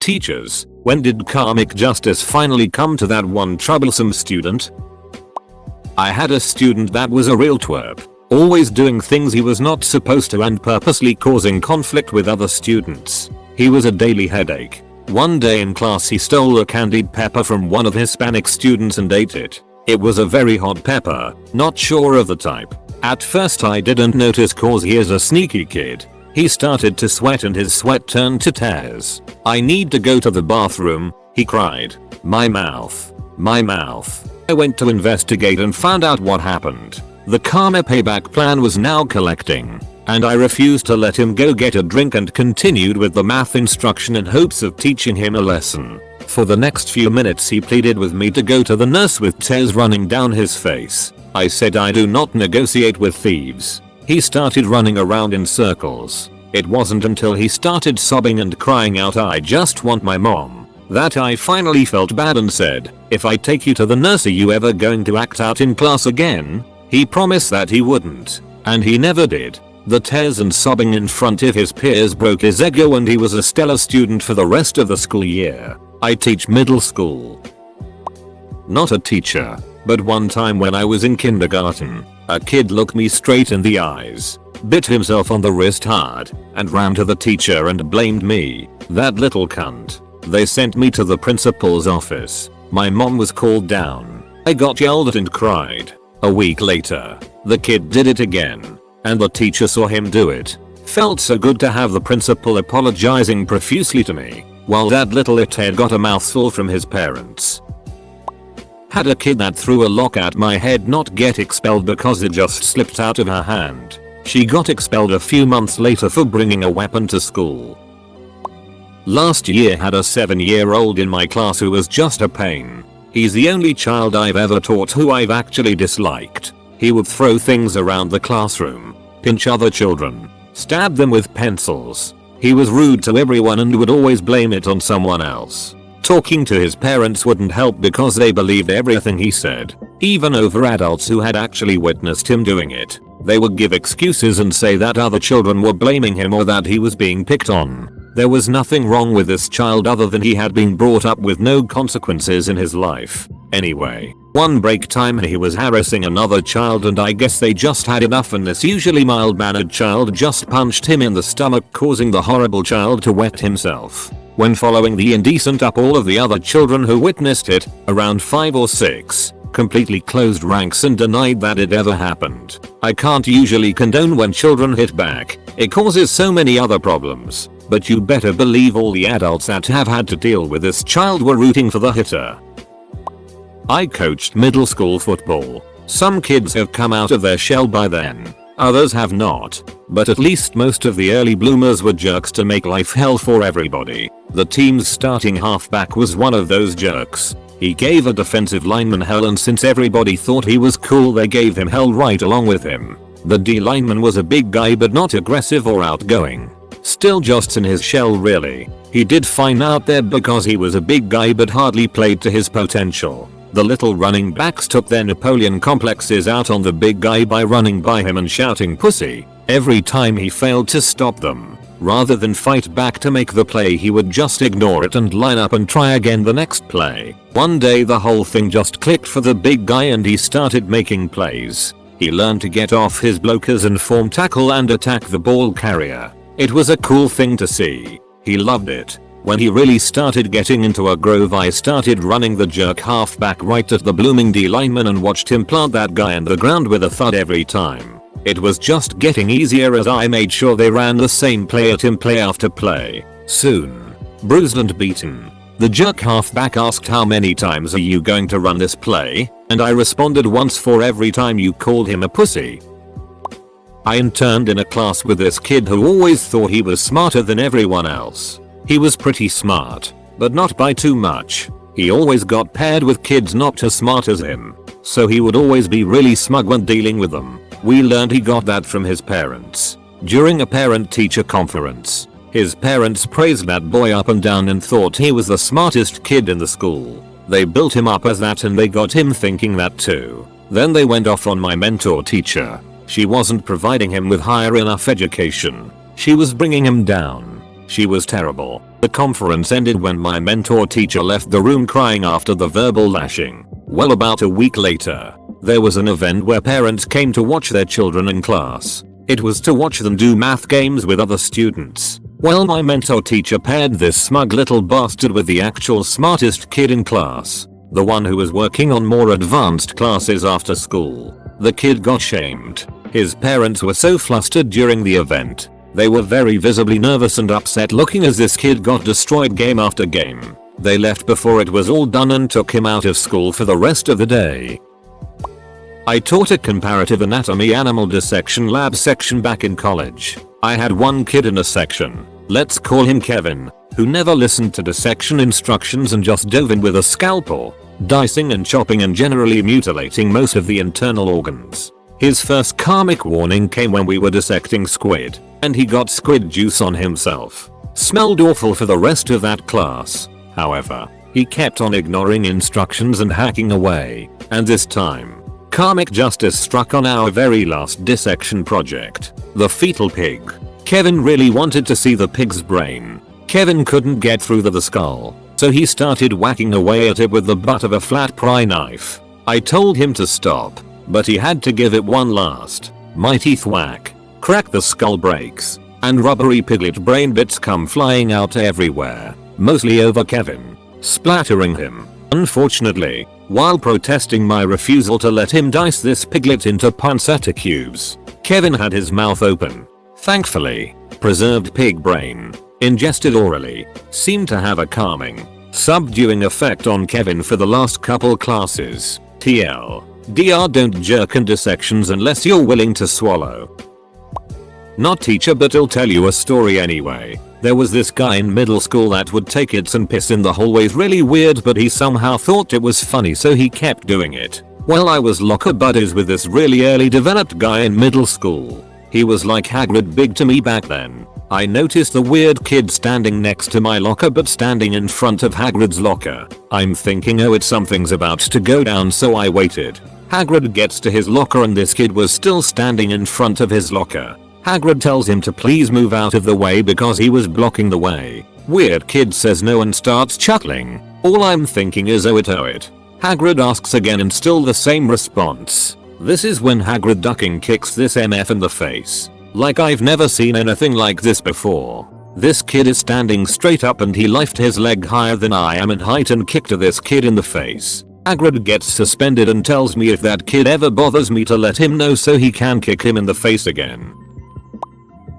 teachers, when did karmic justice finally come to that one troublesome student? I had a student that was a real twerp, always doing things he was not supposed to and purposely causing conflict with other students. He was a daily headache. One day in class he stole a candied pepper from one of the Hispanic students and ate it. It was a very hot pepper, not sure of the type. At first I didn't notice cause he is a sneaky kid. He started to sweat and his sweat turned to tears. "I need to go to the bathroom," he cried. My mouth. I went to investigate and found out what happened. The karma payback plan was now collecting, and I refused to let him go get a drink and continued with the math instruction in hopes of teaching him a lesson. For the next few minutes he pleaded with me to go to the nurse with tears running down his face. I said I do not negotiate with thieves. He started running around in circles. It wasn't until he started sobbing and crying out "I just want my mom" that I finally felt bad and said, "If I take you to the nurse, are you ever going to act out in class again?" He promised that he wouldn't, and he never did. The tears and sobbing in front of his peers broke his ego and he was a stellar student for the rest of the school year. I teach middle school. Not a teacher, but one time when I was in kindergarten, a kid looked me straight in the eyes, bit himself on the wrist hard, and ran to the teacher and blamed me. That little cunt. They sent me to the principal's office. My mom was called down. I got yelled at and cried. A week later, the kid did it again, and the teacher saw him do it. Felt so good to have the principal apologizing profusely to me, while that little ithead got a mouthful from his parents. Had a kid that threw a lock at my head not get expelled because it just slipped out of her hand. She got expelled a few months later for bringing a weapon to school. Last year had a 7-year-old in my class who was just a pain. He's the only child I've ever taught who I've actually disliked. He would throw things around the classroom, pinch other children, stab them with pencils. He was rude to everyone and would always blame it on someone else. Talking to his parents wouldn't help because they believed everything he said, even over adults who had actually witnessed him doing it. They would give excuses and say that other children were blaming him or that he was being picked on. There was nothing wrong with this child other than he had been brought up with no consequences in his life. Anyway, one break time he was harassing another child and I guess they just had enough and this usually mild-mannered child just punched him in the stomach, causing the horrible child to wet himself. When following the indecent up, all of the other children who witnessed it, around 5 or 6, completely closed ranks and denied that it ever happened. I can't usually condone when children hit back. It causes so many other problems. But you better believe all the adults that have had to deal with this child were rooting for the hitter. I coached middle school football. Some kids have come out of their shell by then. Others have not. But at least most of the early bloomers were jerks to make life hell for everybody. The team's starting halfback was one of those jerks. He gave a defensive lineman hell and since everybody thought he was cool they gave him hell right along with him. The D lineman was a big guy but not aggressive or outgoing. Still just in his shell really. He did fine out there because he was a big guy but hardly played to his potential. The little running backs took their Napoleon complexes out on the big guy by running by him and shouting "pussy" every time he failed to stop them. Rather than fight back to make the play, he would just ignore it and line up and try again the next play. One day the whole thing just clicked for the big guy and he started making plays. He learned to get off his blockers and form tackle and attack the ball carrier. It was a cool thing to see. He loved it. When he really started getting into a groove, I started running the jerk halfback right at the blooming D lineman and watched him plant that guy in the ground with a thud every time. It was just getting easier as I made sure they ran the same play at him play after play. Soon, bruised and beaten, the jerk halfback asked, "How many times are you going to run this play?" And I responded, "Once for every time you called him a pussy." I interned in a class with this kid who always thought he was smarter than everyone else. He was pretty smart, but not by too much. He always got paired with kids not as smart as him, so he would always be really smug when dealing with them. We learned he got that from his parents. During a parent-teacher conference, his parents praised that boy up and down and thought he was the smartest kid in the school. They built him up as that and they got him thinking that too. Then they went off on my mentor teacher. She wasn't providing him with higher enough education. She was bringing him down. She was terrible. The conference ended when my mentor teacher left the room crying after the verbal lashing. Well, about a week later, there was an event where parents came to watch their children in class. It was to watch them do math games with other students. Well, my mentor teacher paired this smug little bastard with the actual smartest kid in class. The one who was working on more advanced classes after school. The kid got shamed. His parents were so flustered during the event. They were very visibly nervous and upset looking as this kid got destroyed game after game. They left before it was all done and took him out of school for the rest of the day. I taught a comparative anatomy animal dissection lab section back in college. I had one kid in a section, let's call him Kevin, who never listened to dissection instructions and just dove in with a scalpel, dicing and chopping and generally mutilating most of the internal organs. His first karmic warning came when we were dissecting squid, and he got squid juice on himself. Smelled awful for the rest of that class. However, he kept on ignoring instructions and hacking away, and this time, karmic justice struck on our very last dissection project, the fetal pig. Kevin really wanted to see the pig's brain. Kevin couldn't get through the skull, so he started whacking away at it with the butt of a flat pry knife. I told him to stop, but he had to give it one last mighty thwack. Crack, the skull breaks, and rubbery piglet brain bits come flying out everywhere, mostly over Kevin, splattering him. Unfortunately, while protesting my refusal to let him dice this piglet into pancetta cubes, Kevin had his mouth open. Thankfully, preserved pig brain, ingested orally, seemed to have a calming, subduing effect on Kevin for the last couple classes. TLDR, don't jerk in dissections unless you're willing to swallow. Not teacher, but I'll tell you a story anyway. There was this guy in middle school that would take its and piss in the hallways. Really weird, but he somehow thought it was funny, so he kept doing it. Well, I was locker buddies with this really early developed guy in middle school. He was like Hagrid big to me back then. I noticed the weird kid standing next to my locker but standing in front of Hagrid's locker. I'm thinking, oh, something's about to go down, so I waited. Hagrid gets to his locker and this kid was still standing in front of his locker. Hagrid tells him to please move out of the way because he was blocking the way. Weird kid says no and starts chuckling. All I'm thinking is, oh it. Hagrid asks again and still the same response. This is when Hagrid ducking kicks this MF in the face. Like I've never seen anything like this before. This kid is standing straight up and he lifted his leg higher than I am in height and kicked this kid in the face. Hagrid gets suspended and tells me if that kid ever bothers me to let him know so he can kick him in the face again.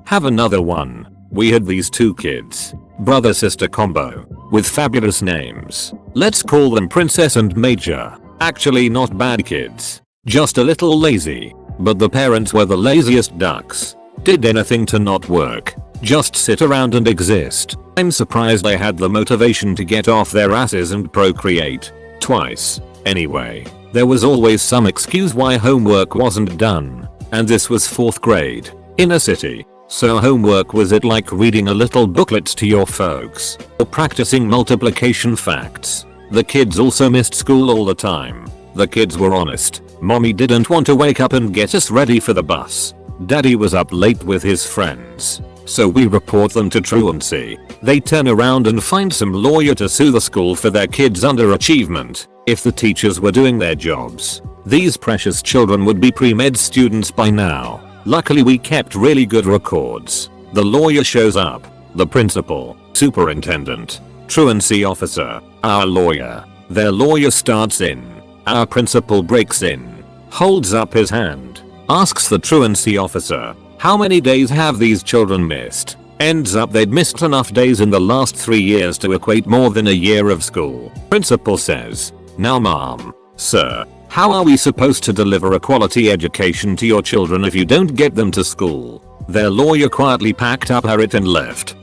Have another one. We had these two kids, brother sister combo, with fabulous names. Let's call them Princess and Major. Actually not bad kids, just a little lazy. But the parents were the laziest ducks. Did anything to not work, just sit around and exist. I'm surprised they had the motivation to get off their asses and procreate. Twice. Anyway, there was always some excuse why homework wasn't done. And this was 4th grade, in a city. So homework was it like reading a little booklets to your folks, or practicing multiplication facts. The kids also missed school all the time. The kids were honest. Mommy didn't want to wake up and get us ready for the bus. Daddy was up late with his friends. So we report them to truancy. They turn around and find some lawyer to sue the school for their kids' underachievement. If the teachers were doing their jobs, these precious children would be pre-med students by now. Luckily we kept really good records. The lawyer shows up. The principal, superintendent, truancy officer, our lawyer. Their lawyer starts in. Our principal breaks in, holds up his hand, asks the truancy officer, how many days have these children missed? Ends up they'd missed enough days in the last 3 years to equate more than a year of school. Principal says, now mom, sir, how are we supposed to deliver a quality education to your children if you don't get them to school? Their lawyer quietly packed up her it and left.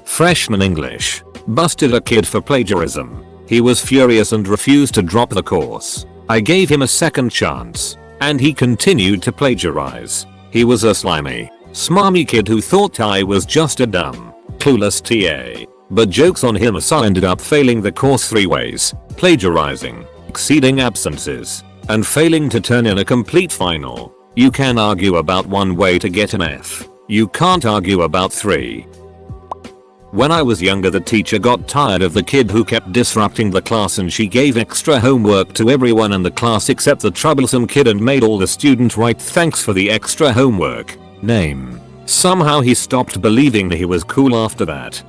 Freshman English. Busted a kid for plagiarism. He was furious and refused to drop the course. I gave him a second chance, and he continued to plagiarize. He was a slimy, smarmy kid who thought I was just a dumb, clueless TA. But jokes on him, so I ended up failing the course 3 ways, plagiarizing, exceeding absences, and failing to turn in a complete final. You can argue about 1 way to get an F. You can't argue about 3. When I was younger, the teacher got tired of the kid who kept disrupting the class and she gave extra homework to everyone in the class except the troublesome kid and made all the students write thanks for the extra homework. Name. Somehow he stopped believing he was cool after that.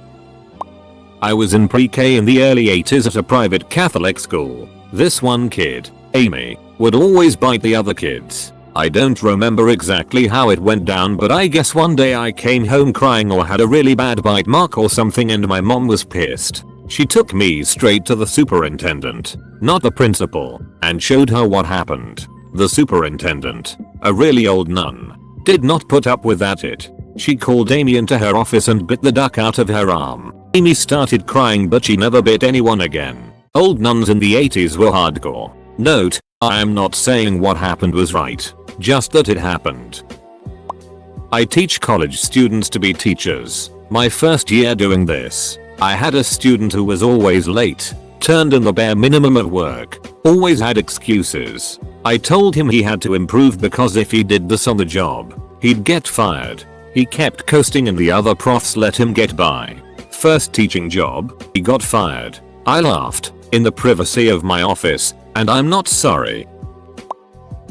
I was in pre-K in the early 80s at a private Catholic school. This one kid, Amy, would always bite the other kids. I don't remember exactly how it went down, but I guess one day I came home crying or had a really bad bite mark or something and my mom was pissed. She took me straight to the superintendent, not the principal, and showed her what happened. The superintendent, a really old nun, did not put up with that. She called Amy into her office and bit the duck out of her arm. Amy started crying, but she never bit anyone again. Old nuns in the 80s were hardcore. Note, I am not saying what happened was right, just that it happened. I teach college students to be teachers. My first year doing this, I had a student who was always late, turned in the bare minimum at work, always had excuses. I told him he had to improve because if he did this on the job, he'd get fired. He kept coasting and the other profs let him get by. First teaching job, he got fired. I laughed, in the privacy of my office, and I'm not sorry.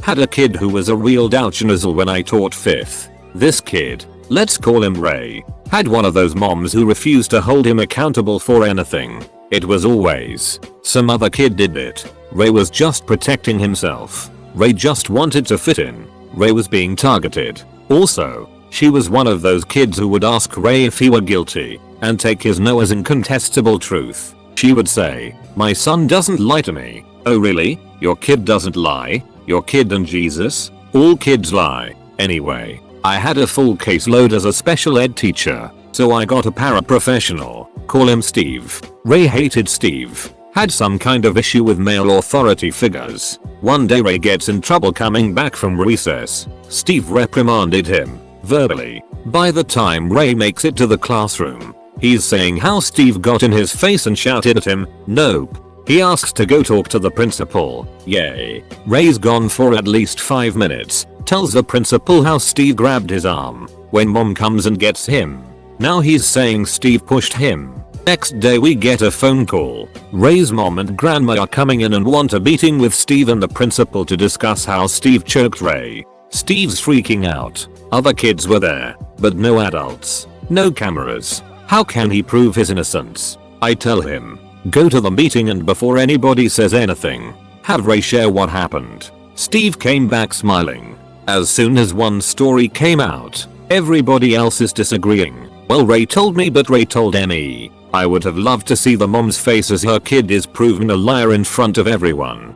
Had a kid who was a real douchnozzle when I taught 5th. This kid, let's call him Ray, had one of those moms who refused to hold him accountable for anything. It was always, some other kid did it. Ray was just protecting himself. Ray just wanted to fit in. Ray was being targeted. Also, she was one of those kids who would ask Ray if he were guilty, and take his no as incontestable truth. She would say, "My son doesn't lie to me." Oh really? Your kid doesn't lie? Your kid and Jesus? All kids lie. Anyway, I had a full caseload as a special ed teacher, so I got a paraprofessional. Call him Steve. Ray hated Steve. Had some kind of issue with male authority figures. One day Ray gets in trouble coming back from recess. Steve reprimanded him, verbally. By the time Ray makes it to the classroom, he's saying how Steve got in his face and shouted at him. Nope. He asks to go talk to the principal. Yay. Ray's gone for at least 5 minutes. Tells the principal how Steve grabbed his arm when mom comes and gets him. Now he's saying Steve pushed him. Next day we get a phone call. Ray's mom and grandma are coming in and want a meeting with Steve and the principal to discuss how Steve choked Ray. Steve's freaking out. Other kids were there, but no adults. No cameras. How can he prove his innocence? I tell him, go to the meeting and before anybody says anything, have Ray share what happened. Steve came back smiling. As soon as one story came out, everybody else is disagreeing. Well, Ray told me, but Ray told Emmy. I would have loved to see the mom's face as her kid is proven a liar in front of everyone.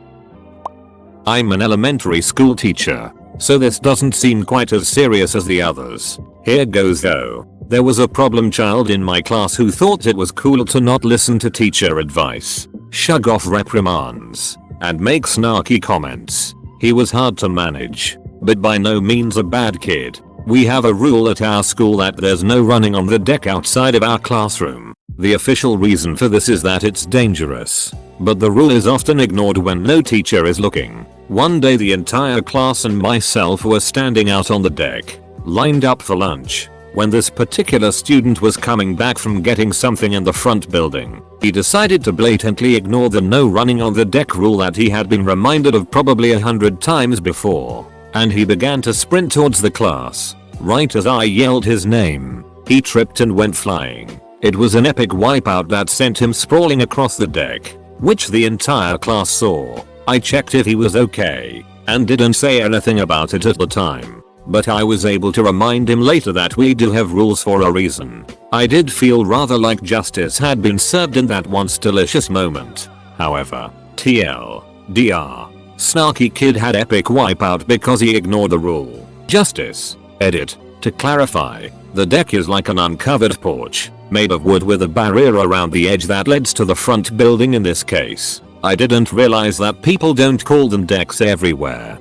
I'm an elementary school teacher, so this doesn't seem quite as serious as the others. Here goes though. There was a problem child in my class who thought it was cool to not listen to teacher advice, shrug off reprimands, and make snarky comments. He was hard to manage, but by no means a bad kid. We have a rule at our school that there's no running on the deck outside of our classroom. The official reason for this is that it's dangerous, but the rule is often ignored when no teacher is looking. One day the entire class and myself were standing out on the deck, lined up for lunch, when this particular student was coming back from getting something in the front building. He decided to blatantly ignore the no running on the deck rule that he had been reminded of probably 100 times before, and he began to sprint towards the class. Right as I yelled his name, he tripped and went flying. It was an epic wipeout that sent him sprawling across the deck, which the entire class saw. I checked if he was okay, and didn't say anything about it at the time, but I was able to remind him later that we do have rules for a reason. I did feel rather like justice had been served in that once delicious moment. However, TLDR, snarky kid had epic wipeout because he ignored the rule. Justice. Edit. To clarify, the deck is like an uncovered porch, made of wood with a barrier around the edge that leads to the front building in this case. I didn't realize that people don't call them decks everywhere.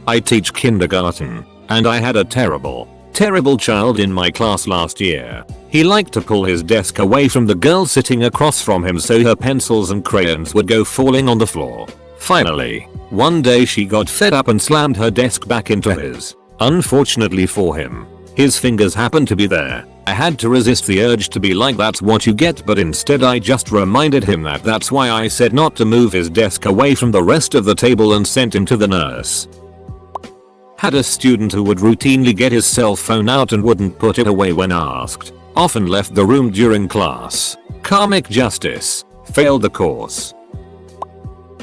I teach kindergarten, and I had a terrible child in my class last year. He liked to pull his desk away from the girl sitting across from him so her pencils and crayons would go falling on the floor. Finally, one day she got fed up and slammed her desk back into his. Unfortunately for him, his fingers happened to be there, I had to resist the urge to be like that's what you get, but instead I just reminded him that that's why I said not to move his desk away from the rest of the table and sent him to the nurse. Had a student who would routinely get his cell phone out and wouldn't put it away when asked. Often left the room during class. Karmic justice. Failed the course.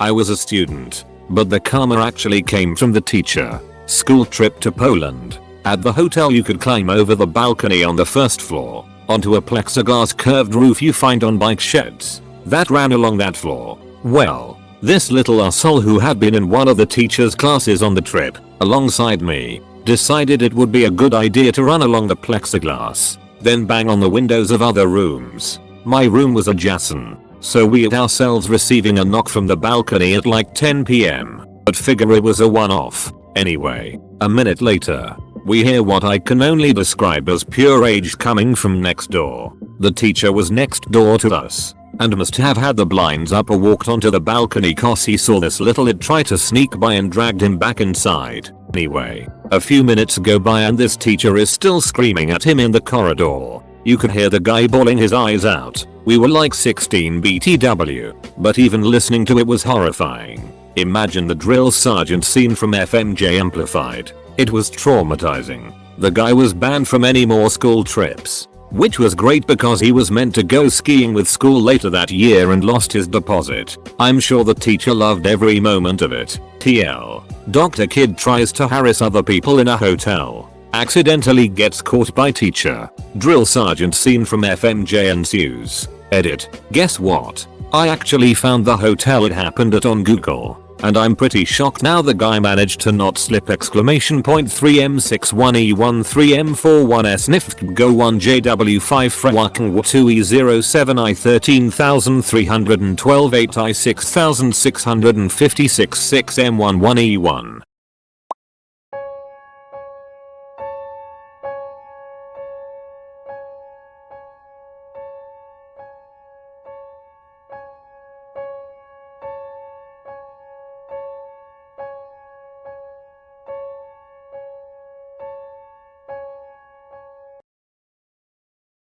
I was a student, but the karma actually came from the teacher. School trip to Poland. At the hotel you could climb over the balcony on the first floor, onto a plexiglass curved roof you find on bike sheds that ran along that floor. Well, this little asshole who had been in one of the teacher's classes on the trip, alongside me, decided it would be a good idea to run along the plexiglass, then bang on the windows of other rooms. My room was adjacent, so we had ourselves receiving a knock from the balcony at like 10 PM, but figure it was a one-off. Anyway, a minute later, we hear what I can only describe as pure rage coming from next door. The teacher was next door to us, and must have had the blinds up or walked onto the balcony cause he saw this little id try to sneak by and dragged him back inside. Anyway, a few minutes go by and this teacher is still screaming at him in the corridor. You could hear the guy bawling his eyes out. We were like 16 BTW, but even listening to it was horrifying. Imagine the drill sergeant scene from FMJ amplified. It was traumatizing. The guy was banned from any more school trips, which was great because he was meant to go skiing with school later that year and lost his deposit. I'm sure the teacher loved every moment of it. TL. Dr. Kid tries to harass other people in a hotel. Accidentally gets caught by teacher. Drill sergeant scene from FMJ ensues. Edit. Guess what? I actually found the hotel it happened at on Google. And I'm pretty shocked now the guy managed to not slip ! 3M61E13M41S go 1JW5 Frawakan 2E07I13312 8I6656 6M11E1